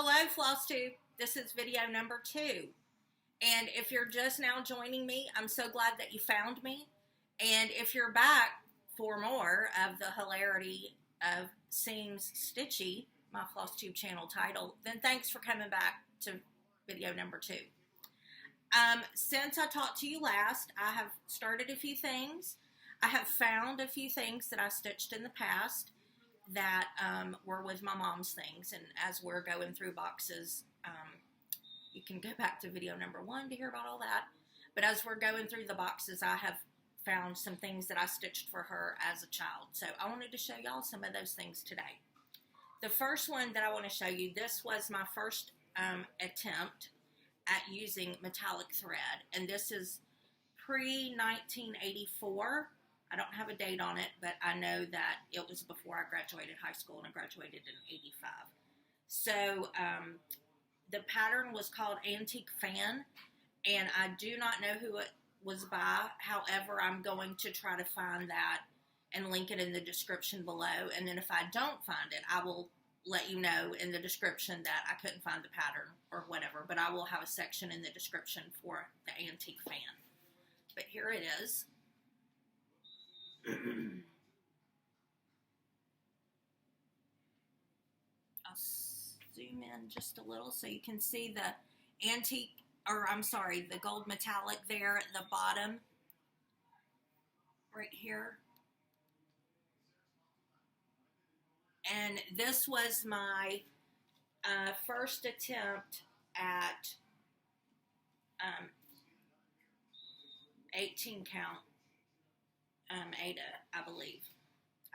Hello, Flosstube. This is video number 2. And if you're just now joining me, I'm so glad that you found me. And if you're back for more of the hilarity of Seems Stitchy, my Flosstube channel title, then thanks for coming back to video number 2. Since I talked to you last, I have started a few things. I have found a few things that I stitched in the past that were with my mom's things, and as we're going through boxes, you can go back to video number 1 to hear about all that, but as we're going through the boxes, I have found some things that I stitched for her as a child, so I wanted to show y'all some of those things today. The first one that I want to show you, this was my first attempt at using metallic thread, and this is pre-1984. I don't have a date on it, but I know that it was before I graduated high school, and I graduated in 85. So the pattern was called Antique Fan, and I do not know who it was by. However, I'm going to try to find that and link it in the description below. And then if I don't find it, I will let you know in the description that I couldn't find the pattern or whatever. But I will have a section in the description for the Antique Fan. But here it is. I'll zoom in just a little so you can see the antique, or I'm sorry, the gold metallic there at the bottom, right here. And this was my first attempt at 18 count Ada, I believe.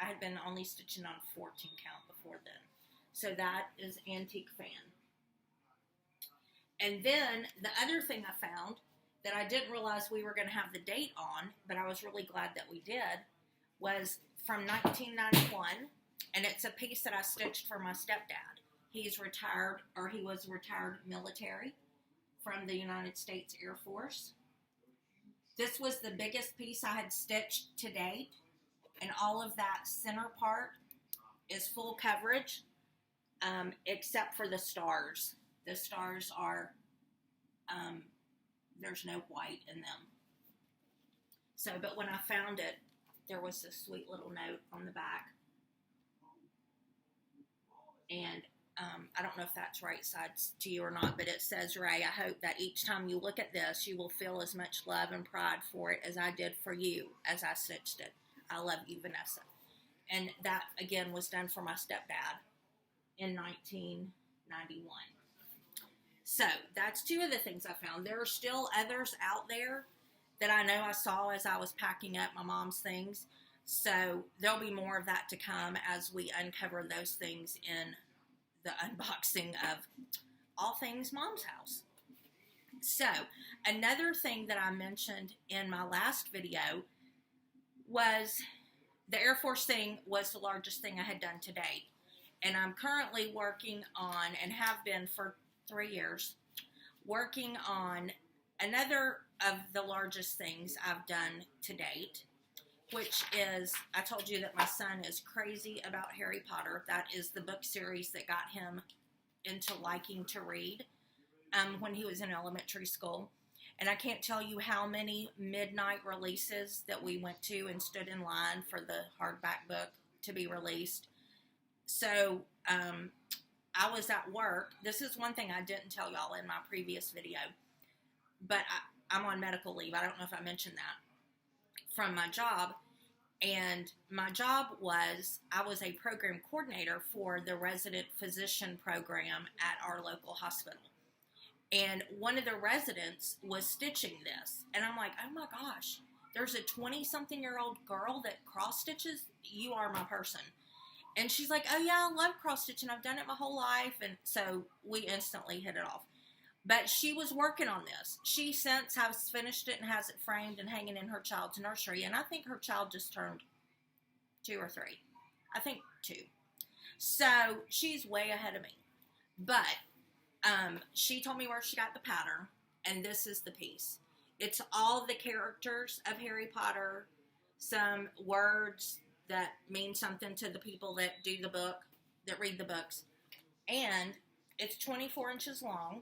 I had been only stitching on 14 count before then. So that is Antique Fan. And then the other thing I found that I didn't realize we were going to have the date on, but I was really glad that we did, was from 1991. And it's a piece that I stitched for my stepdad. He's retired, or he was retired military from the United States Air Force. This was the biggest piece I had stitched to date, and all of that center part is full coverage, except for the stars. The stars are, there's no white in them. So, but when I found it, there was this sweet little note on the back, and I don't know if that's right sides to you or not, but it says, Ray, I hope that each time you look at this, you will feel as much love and pride for it as I did for you as I stitched it. I love you, Vanessa. And that, again, was done for my stepdad in 1991. So, that's 2 of the things I found. There are still others out there that I know I saw as I was packing up my mom's things. So, there'll be more of that to come as we uncover those things in the unboxing of all things Mom's House. So, another thing that I mentioned in my last video was the Air Force thing was the largest thing I had done to date. And I'm currently working on, and have been for 3 years, working on another of the largest things I've done to date, which is, I told you that my son is crazy about Harry Potter. That is the book series that got him into liking to read when he was in elementary school. And I can't tell you how many midnight releases that we went to and stood in line for the hardback book to be released. So I was at work. This is one thing I didn't tell y'all in my previous video, but I'm on medical leave. I don't know if I mentioned that, from my job. And my job was, I was a program coordinator for the resident physician program at our local hospital. And one of the residents was stitching this. And I'm like, oh my gosh, there's a 20-something-year-old girl that cross stitches? You are my person. And she's like, oh yeah, I love cross stitching. I've done it my whole life. And so we instantly hit it off. But she was working on this. She since has finished it and has it framed and hanging in her child's nursery. And I think her child just turned 2 or 3. I think 2. So she's way ahead of me. But she told me where she got the pattern. And this is the piece. It's all the characters of Harry Potter. Some words that mean something to the people that do the book, that read the books. And It's 24 inches long.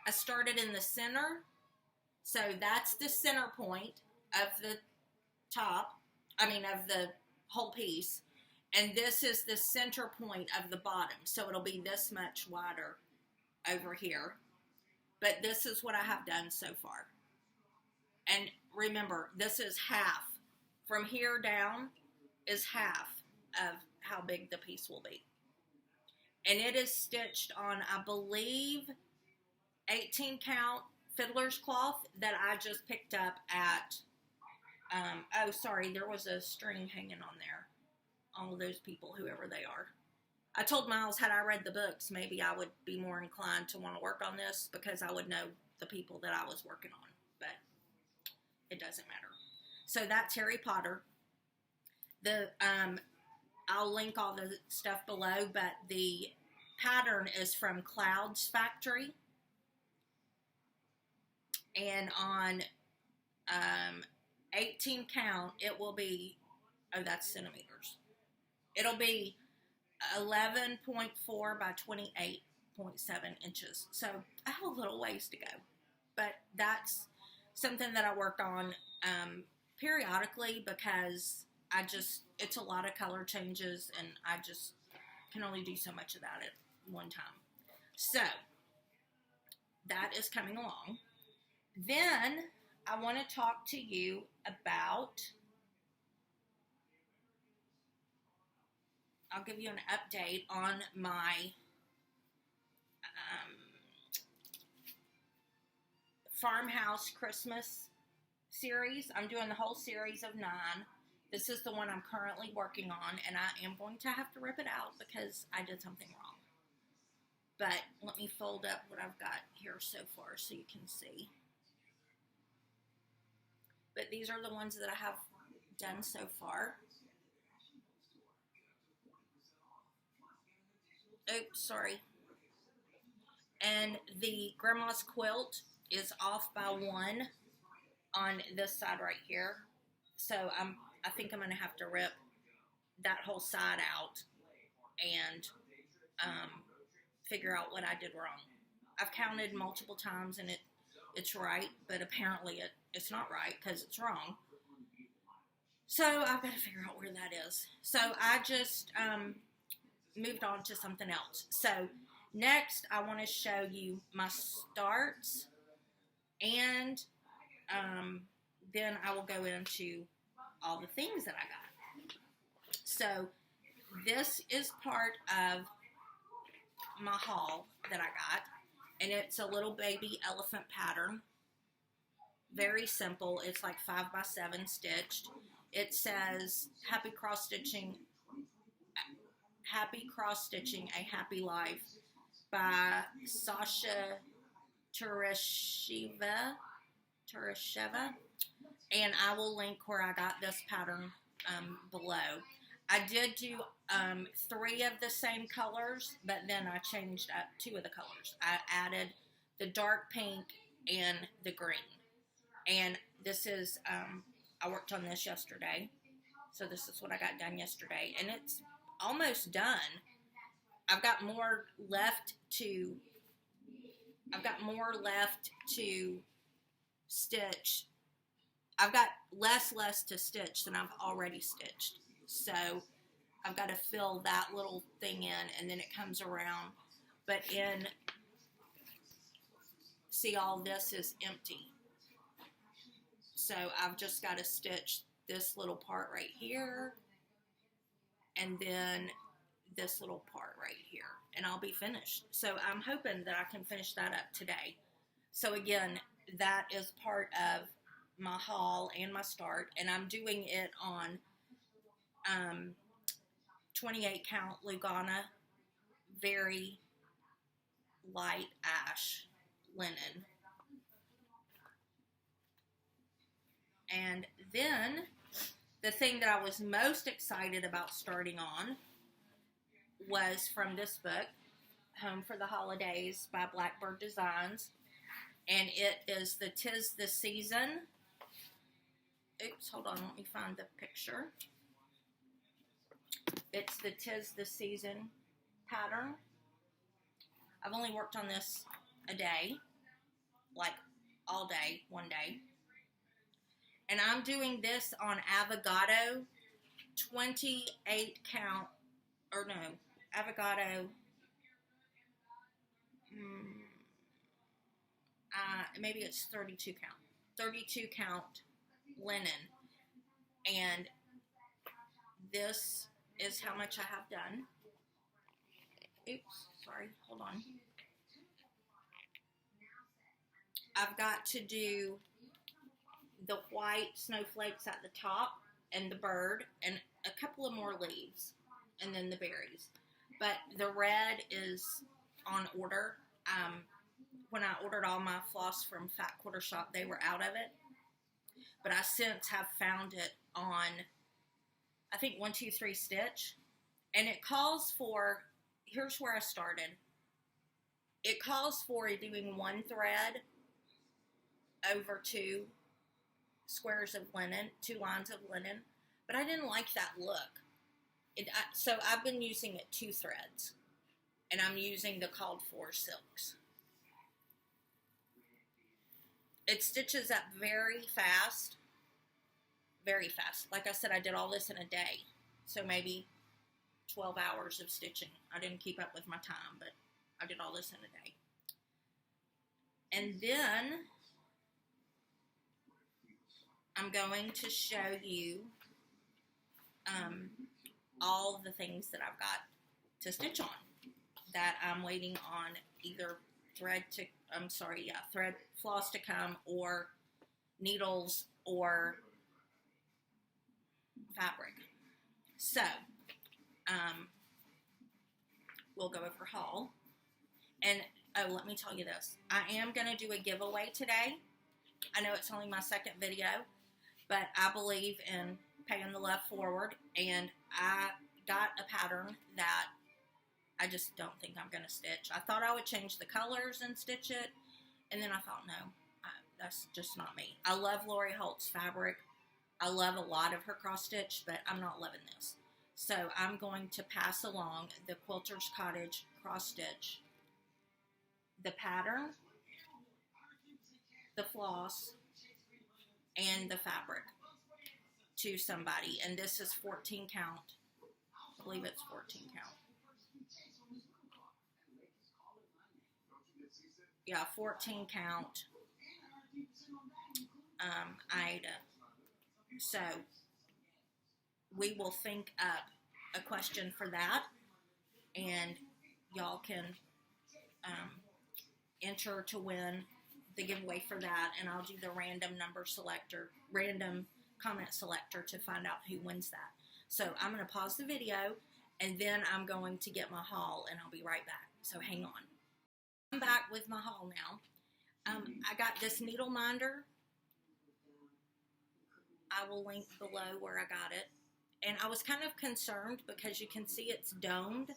I started in the center, so that's the center point of the top, of the whole piece, and this is the center point of the bottom, so it'll be this much wider over here, but this is what I have done so far. And remember, this is half. From here down is half of how big the piece will be. And it is stitched on, I believe, 18 count fiddler's cloth that I just picked up at, oh, sorry, there was a string hanging on there. All of those people, whoever they are. I told Miles, had I read the books, maybe I would be more inclined to want to work on this because I would know the people that I was working on, but it doesn't matter. So that's Harry Potter. I'll link all the stuff below, but the pattern is from Cloud's Factory. And on 18 count, it will be, oh, that's centimeters. It'll be 11.4 by 28.7 inches. So I have a little ways to go. But that's something that I work on periodically because it's a lot of color changes and I just can only do so much of that at one time. So that is coming along. Then I want to talk to you about, I'll give you an update on my Farmhouse Christmas series. I'm doing the whole series of 9. This is the one I'm currently working on, and I am going to have to rip it out because I did something wrong. But let me fold up what I've got here so far so you can see. But these are the ones that I have done so far. Oops, sorry. And the grandma's quilt is off by 1 on this side right here. So I think I'm going to have to rip that whole side out and figure out what I did wrong. I've counted multiple times and it's right, but apparently it's not right because it's wrong. So I've got to figure out where that is. So I just moved on to something else. So next I want to show you my starts, and then I will go into all the things that I got. So this is part of my haul that I got, and it's a little baby elephant pattern. Very simple. It's like 5 by 7 stitched. It says happy cross stitching, a happy life by Sasha Turasheva, and I will link where I got this pattern below. I did do 3 of the same colors, but then I changed up 2 of the colors. I added the dark pink and the green. And this is, I worked on this yesterday. So this is what I got done yesterday. And it's almost done. I've got more left to stitch. I've got less to stitch than I've already stitched. So I've got to fill that little thing in, and then it comes around. But see, all this is empty. So I've just got to stitch this little part right here, and then this little part right here, and I'll be finished. So I'm hoping that I can finish that up today. So again, that is part of my haul and my start, and I'm doing it on 28 count Lugana, very light ash linen. And then the thing that I was most excited about starting on was from this book, Home for the Holidays by Blackbird Designs. And it is the 'Tis the Season. Oops, hold on, let me find the picture. It's the 'Tis the Season pattern. I've only worked on this a day, like all day, one day. And I'm doing this on Affogato 28 count, or no, Affogato, maybe it's 32 count. 32 count linen. And this is how much I have done. Oops, sorry, hold on. I've got to do the white snowflakes at the top and the bird and a couple of more leaves and then the berries. But the red is on order. When I ordered all my floss from Fat Quarter Shop, they were out of it. But I since have found it on, I think, 123 Stitch. And it calls for, here's where I started. It calls for doing one thread over 2 squares of linen, 2 lines of linen. But I didn't like that look. So I've been using it 2 threads. And I'm using the called for silks. It stitches up very fast. Very fast. Like I said, I did all this in a day. So maybe 12 hours of stitching. I didn't keep up with my time, but I did all this in a day. And then I'm going to show you all the things that I've got to stitch on that I'm waiting on either thread floss to come, or needles, or fabric. So, we'll go over haul. And, oh, let me tell you this. I am going to do a giveaway today. I know it's only my second video, but I believe in paying the love forward, and I got a pattern that I just don't think I'm going to stitch. I thought I would change the colors and stitch it, and then I thought, no, that's just not me. I love Lori Holt's fabric. I love a lot of her cross stitch, but I'm not loving this. So I'm going to pass along the Quilter's Cottage cross stitch, the pattern, the floss, and the fabric to somebody. And this is 14 count. I believe it's 14 count. Yeah, 14 count Aida. So we will think up a question for that, and y'all can enter to win the giveaway for that, and I'll do the random comment selector to find out who wins that. So I'm going to pause the video, and then I'm going to get my haul, and I'll be right back. So hang on. I'm back with my haul now. I got this needle minder. I will link below where I got it. And I was kind of concerned because you can see it's domed.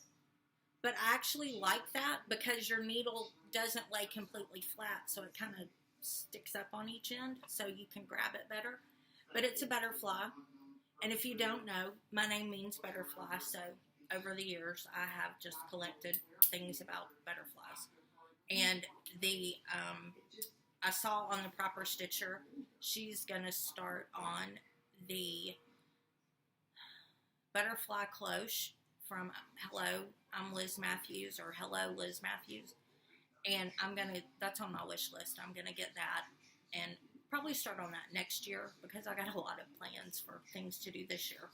But I actually like that because your needle doesn't lay completely flat, so it kind of sticks up on each end, so you can grab it better. But it's a butterfly. And if you don't know, my name means butterfly, so over the years I have just collected things about butterflies. And I saw on the Proper Stitcher, she's going to start on the butterfly cloche from Hello, I'm Liz Matthews, or Hello, Liz Matthews. And that's on my wish list. I'm going to get that and probably start on that next year because I got a lot of plans for things to do this year.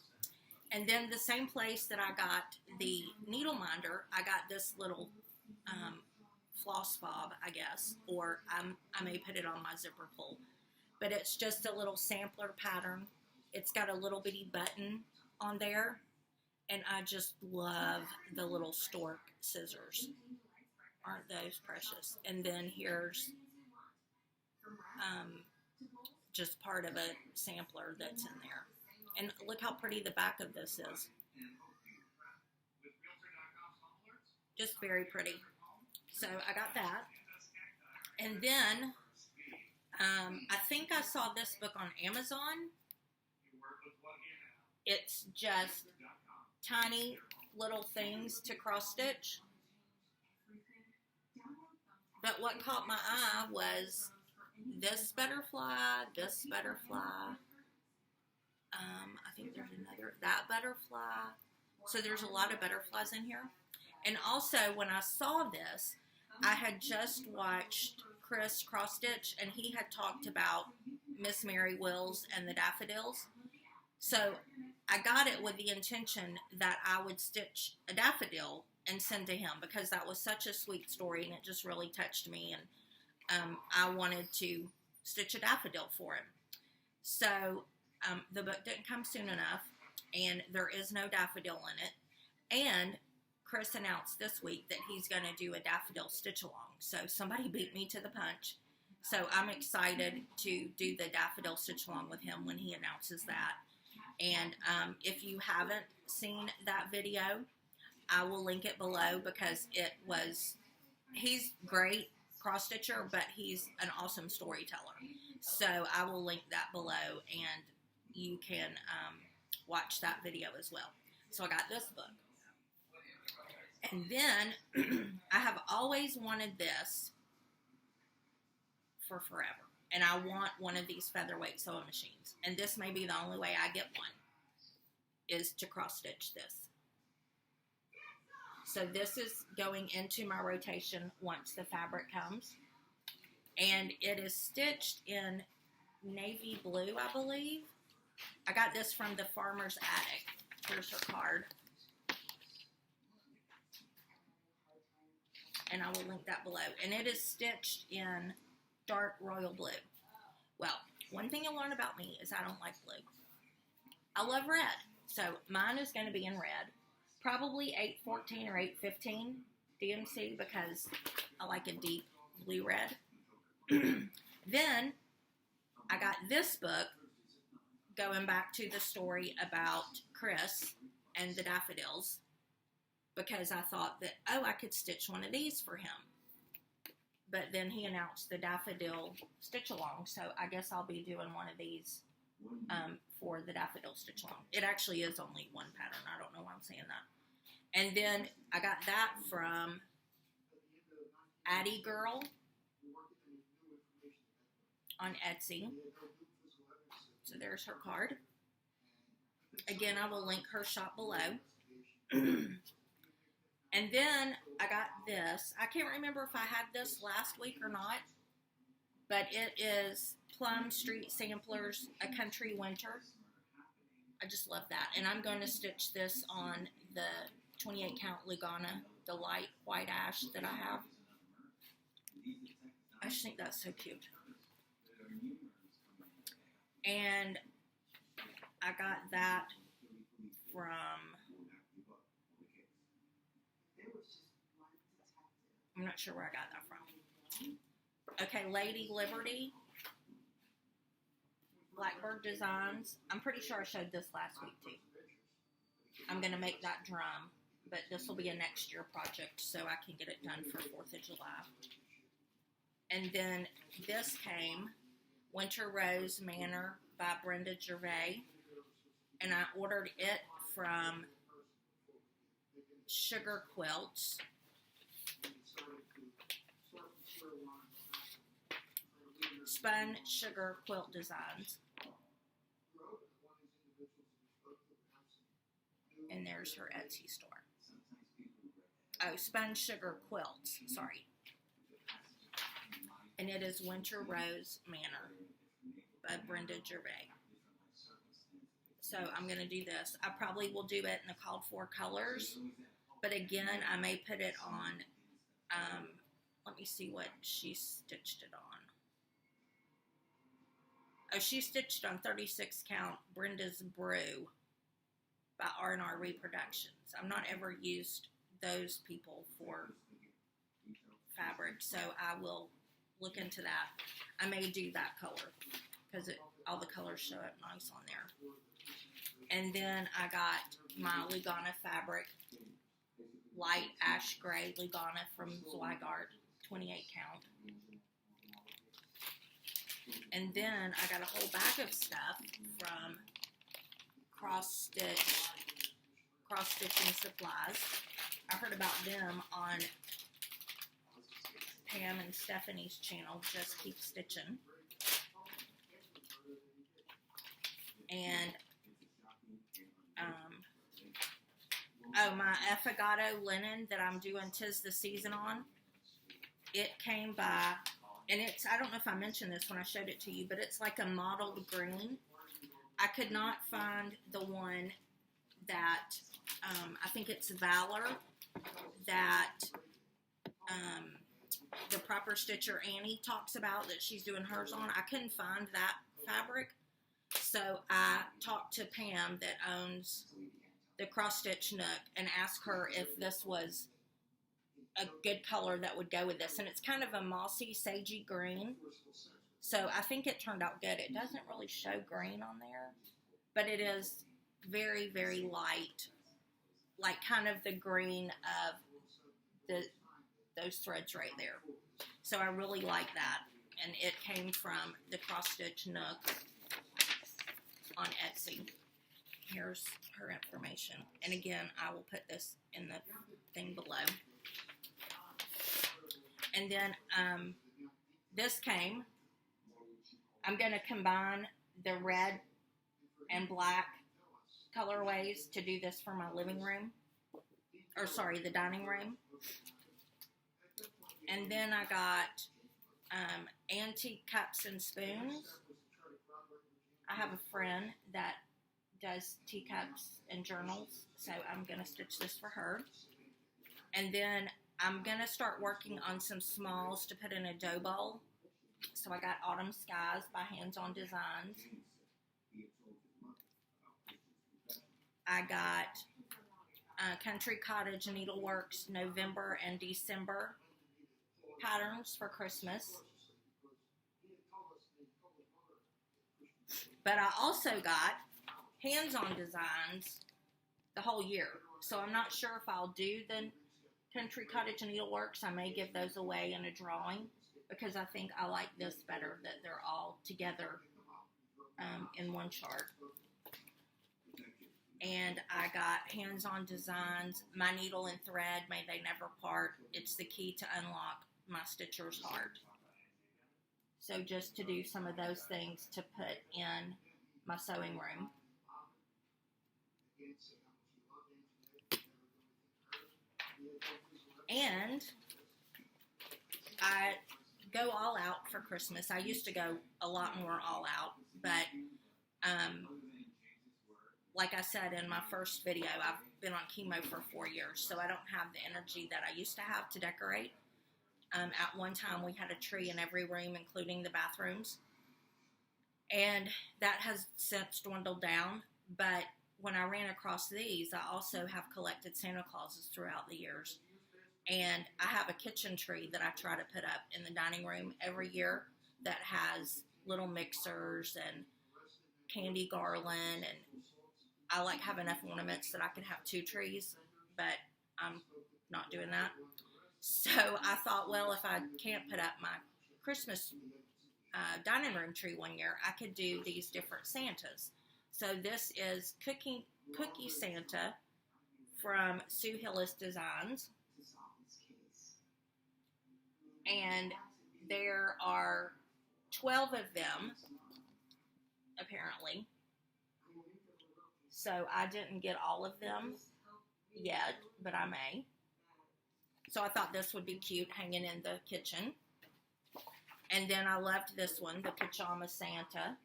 And then the same place that I got the needle minder, I got this little floss fob, I guess, or I may put it on my zipper pull. But it's just a little sampler pattern. It's got a little bitty button on there, and I just love the little stork scissors. Aren't those precious? And then here's just part of a sampler that's in there. And look how pretty the back of this is. Just very pretty. So I got that. And then I think I saw this book on Amazon. It's just tiny little things to cross stitch. But what caught my eye was this butterfly, this butterfly. I think there's another, that butterfly. So there's a lot of butterflies in here. And also, when I saw this, I had just watched Chris Cross Stitch, and he had talked about Miss Mary Wills and the daffodils. So I got it with the intention that I would stitch a daffodil and send to him, because that was such a sweet story, and it just really touched me, and I wanted to stitch a daffodil for him. So the book didn't come soon enough, and there is no daffodil in it, and Chris announced this week that he's going to do a daffodil stitch along, so somebody beat me to the punch. So I'm excited to do the daffodil stitch along with him when he announces that. And if you haven't seen that video, I will link it below, because he's great cross stitcher, but he's an awesome storyteller. So I will link that below, and you can watch that video as well. So I got this book. And then I have always wanted this for forever. And I want one of these Featherweight sewing machines. And this may be the only way I get one, is to cross stitch this. So this is going into my rotation once the fabric comes. And it is stitched in navy blue, I believe. I got this from the Farmer's Attic. Here's her card. And I will link that below. And it is stitched in dark royal blue. Well, one thing you'll learn about me is I don't like blue. I love red. So mine is going to be in red. Probably 814 or 815 DMC, because I like a deep blue red. Then I got this book, going back to the story about Chris and the daffodils, because I thought that, oh, I could stitch one of these for him. But then he announced the daffodil stitch along, so I guess I'll be doing one of these for the daffodil stitch along. It actually is only one pattern. I don't know why I'm saying that. And then I got that from Addie Girl on Etsy. So there's her card. Again, I will link her shop below. And then I got this. I can't remember if I had this last week or not, but it is Plum Street Samplers, A Country Winter. I just love that. And I'm going to stitch this on the 28 count Lugana, the light white ash that I have. I just think that's so cute. And I got that from, I'm not sure where I got that from. Okay, Lady Liberty, Blackbird Designs. I'm pretty sure I showed this last week too. I'm going to make that drum, but this will be a next year project, so I can get it done for 4th of July. And then this came, Winter Rose Manor by Brenda Gervais, and I ordered it from Sugar Quilts. Spun Sugar Quilt Designs. And there's her Etsy store. Oh, Spun Sugar Quilts, sorry. And it is Winter Rose Manor by Brenda Gervais. So I'm going to do this. I probably will do it in the called for colors. But again, I may put it on, let me see what she stitched it on. Oh, she stitched on 36 count Brenda's Brew by R&R Reproductions. I've not ever used those people for fabric, so I will look into that. I may do that color because all the colors show up nice on there. And then I got my Lugana fabric, light ash gray Lugana from Zweigart, 28 count. And then I got a whole bag of stuff from Cross Stitching Supplies. I heard about them on Pam and Stephanie's channel, Just Keep Stitching. And, oh, my Affogato linen that I'm doing 'Tis the Season on, it came by, and it's, I don't know if I mentioned this when I showed it to you, but it's like a mottled green. I could not find the one that, I think it's Valor, that the Proper Stitcher Annie talks about that she's doing hers on. I couldn't find that fabric, so I talked to Pam that owns the Cross Stitch Nook and asked her if this was a good color that would go with this. And it's kind of a mossy, sagey green, so I think it turned out good. It doesn't really show green on there, but it is very, very light, like kind of the green of those threads right there. So I really like that, and it came from the Cross Stitch Nook on Etsy. Here's her information, and again, I will put this in the thing below. And then this came. I'm going to combine the red and black colorways to do this for my living room, or sorry, the dining room. And then I got antique cups and spoons. I have a friend that does teacups and journals, so I'm going to stitch this for her. And then I'm going to start working on some smalls to put in a dough bowl. So I got Autumn Skies by Hands On Designs. I got Country Cottage Needleworks November and December patterns for Christmas. But I also got Hands On Designs the whole year. So I'm not sure if I'll do the Country Cottage Needleworks. I may give those away in a drawing, because I think I like this better, that they're all together in one chart. And I got Hands On Designs, My Needle and Thread, May They Never Part. It's the key to unlock my stitcher's heart. So just to do some of those things to put in my sewing room. And I go all out for Christmas. I used to go a lot more all out, but like I said in my first video, I've been on chemo for 4 years, so I don't have the energy that I used to have to decorate. At one time, we had a tree in every room, including the bathrooms, and that has since dwindled down. But when I ran across these, I also have collected Santa Clauses throughout the years. And I have a kitchen tree that I try to put up in the dining room every year that has little mixers and candy garland. And I like have enough ornaments that I could have 2 trees, but I'm not doing that. So I thought, well, if I can't put up my Christmas dining room tree one year, I could do these different Santas. So this is Cookie Santa from Sue Hillis Designs. And there are 12 of them, apparently. So I didn't get all of them yet, but I may. So I thought this would be cute hanging in the kitchen. And then I loved this one, the Pajama Santa.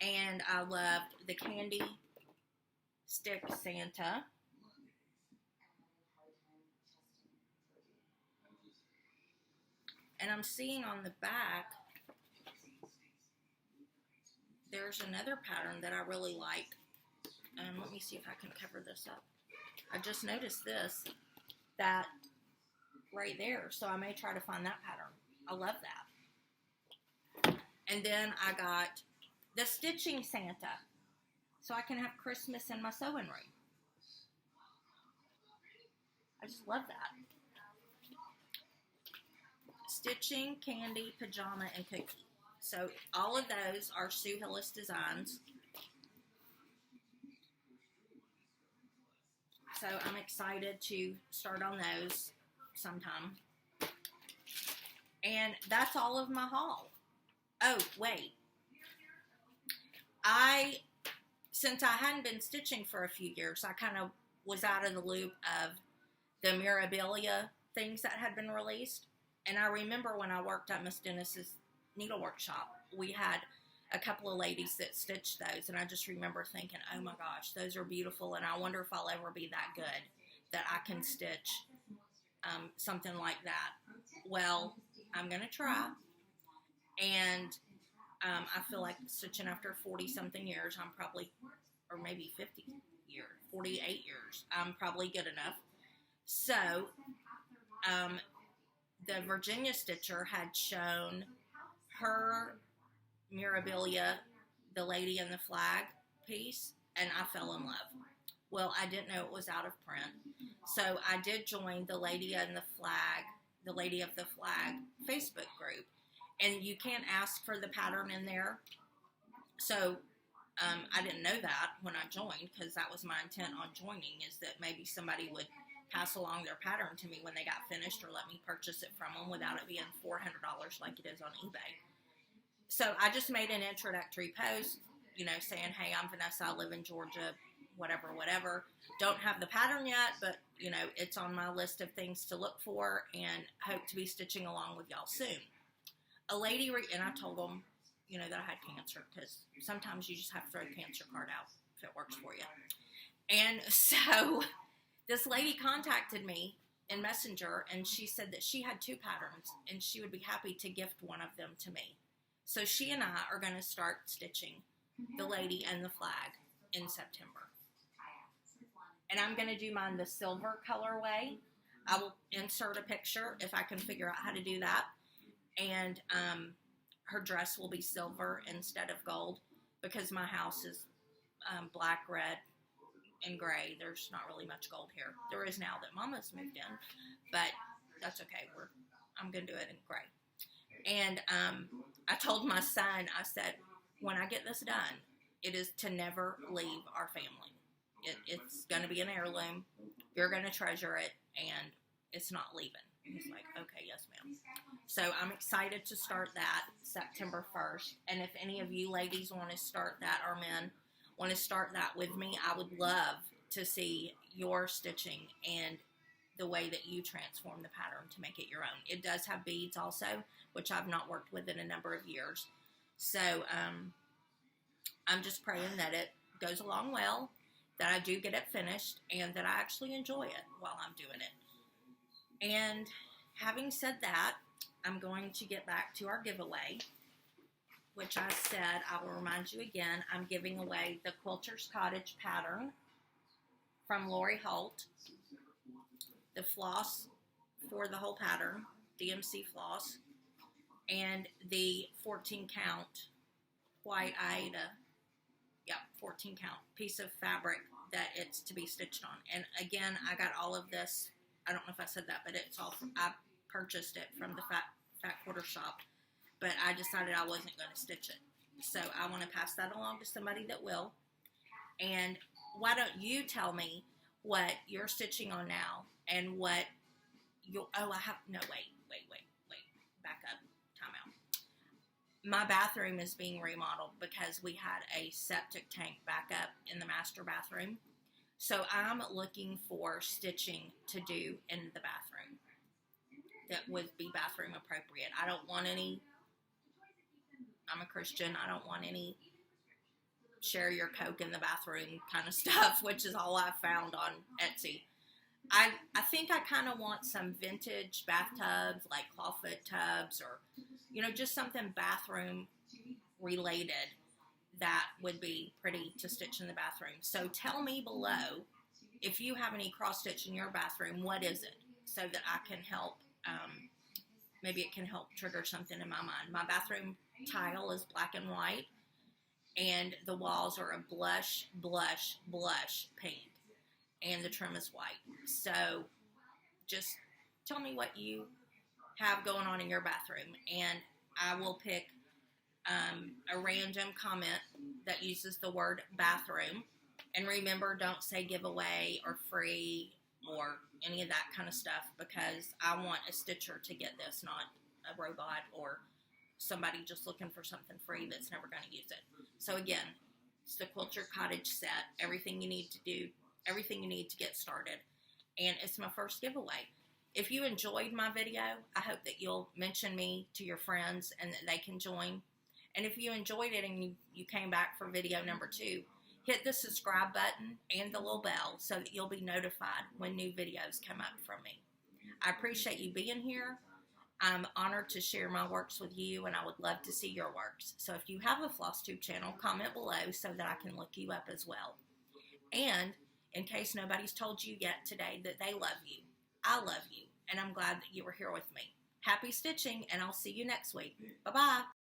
And I loved the Candy Stick Santa. And I'm seeing on the back, there's another pattern that I really like. Let me see if I can cover this up. I just noticed this, that right there. So I may try to find that pattern. I love that. And then I got the Stitching Santa, so I can have Christmas in my sewing room. I just love that. Stitching, Candy, Pajama, and Cookie. So all of those are Sue Hillis Designs. So I'm excited to start on those sometime. And that's all of my haul. Oh, wait. Since I hadn't been stitching for a few years, I kind of was out of the loop of the memorabilia things that had been released. And I remember when I worked at Miss Dennis's needlework shop, we had a couple of ladies that stitched those. And I just remember thinking, oh my gosh, those are beautiful. And I wonder if I'll ever be that good that I can stitch something like that. Well, I'm going to try. And I feel like stitching after 40-something years, I'm probably, or maybe 50 years, 48 years, I'm probably good enough. So, the Virginia Stitcher had shown her memorabilia, the Lady and the Flag piece, and I fell in love. Well, I didn't know it was out of print. So I did join the Lady and the Flag, the Lady of the Flag Facebook group. And you can't ask for the pattern in there. So I didn't know that when I joined, because that was my intent on joining, is that maybe somebody would pass along their pattern to me when they got finished, or let me purchase it from them without it being $400 like it is on eBay. So I just made an introductory post, saying, hey, I'm Vanessa, I live in Georgia, whatever. Don't have the pattern yet, but, it's on my list of things to look for, and hope to be stitching along with y'all soon. A lady, and I told them, that I had cancer, because sometimes you just have to throw the cancer card out if it works for you. And so this lady contacted me in Messenger, and she said that she had 2 patterns, and she would be happy to gift one of them to me. So she and I are going to start stitching the Lady and the Flag in September. And I'm going to do mine the silver colorway. I will insert a picture if I can figure out how to do that. And her dress will be silver instead of gold, because my house is black, red, and gray. There's not really much gold here. There is now that Mama's moved in, but that's okay. I'm going to do it in gray. And I told my son, I said, when I get this done, it is to never leave our family. It's going to be an heirloom. You're going to treasure it, and it's not leaving. He's like, okay, yes, ma'am. So I'm excited to start that September 1st. And if any of you ladies want to start that, or men want to start that with me, I would love to see your stitching and the way that you transform the pattern to make it your own. It does have beads also, which I've not worked with in a number of years. So I'm just praying that it goes along well, that I do get it finished, and that I actually enjoy it while I'm doing it. And having said that, I'm going to get back to our giveaway, which I said, I will remind you again, I'm giving away the Quilter's Cottage pattern from Lori Holt, the floss for the whole pattern, DMC floss, and the 14 count white Aida, 14 count piece of fabric that it's to be stitched on. And again, I got all of this, I don't know if I said that, but it's all I purchased it from the Fat Quarter shop, but I decided I wasn't going to stitch it. So I want to pass that along to somebody that will. And why don't you tell me what you're stitching on now, and what back up, time out. My bathroom is being remodeled because we had a septic tank back up in the master bathroom. So I'm looking for stitching to do in the bathroom that would be bathroom appropriate. I don't want any, I'm a Christian, I don't want any share your Coke in the bathroom kind of stuff, which is all I've found on Etsy. I think I kind of want some vintage bathtubs, like clawfoot tubs, or, just something bathroom related that would be pretty to stitch in the bathroom. So tell me below, if you have any cross stitch in your bathroom, what is it? So that I can help, maybe it can help trigger something in my mind. My bathroom tile is black and white, and the walls are a blush paint, and the trim is white. So just tell me what you have going on in your bathroom, and I will pick a random comment that uses the word bathroom, And remember, don't say giveaway or free or any of that kind of stuff, because I want a stitcher to get this, not a robot or somebody just looking for something free that's never going to use it. So again, it's the Quilter Cottage set, everything you need to do, everything you need to get started. And it's my first giveaway. If you enjoyed my video, I hope that you'll mention me to your friends and that they can join. And if you enjoyed it and you came back for video number 2, hit the subscribe button and the little bell so that you'll be notified when new videos come up from me. I appreciate you being here. I'm honored to share my works with you, and I would love to see your works. So if you have a Flosstube channel, comment below so that I can look you up as well. And in case nobody's told you yet today that they love you, I love you, and I'm glad that you were here with me. Happy stitching, and I'll see you next week. Bye-bye.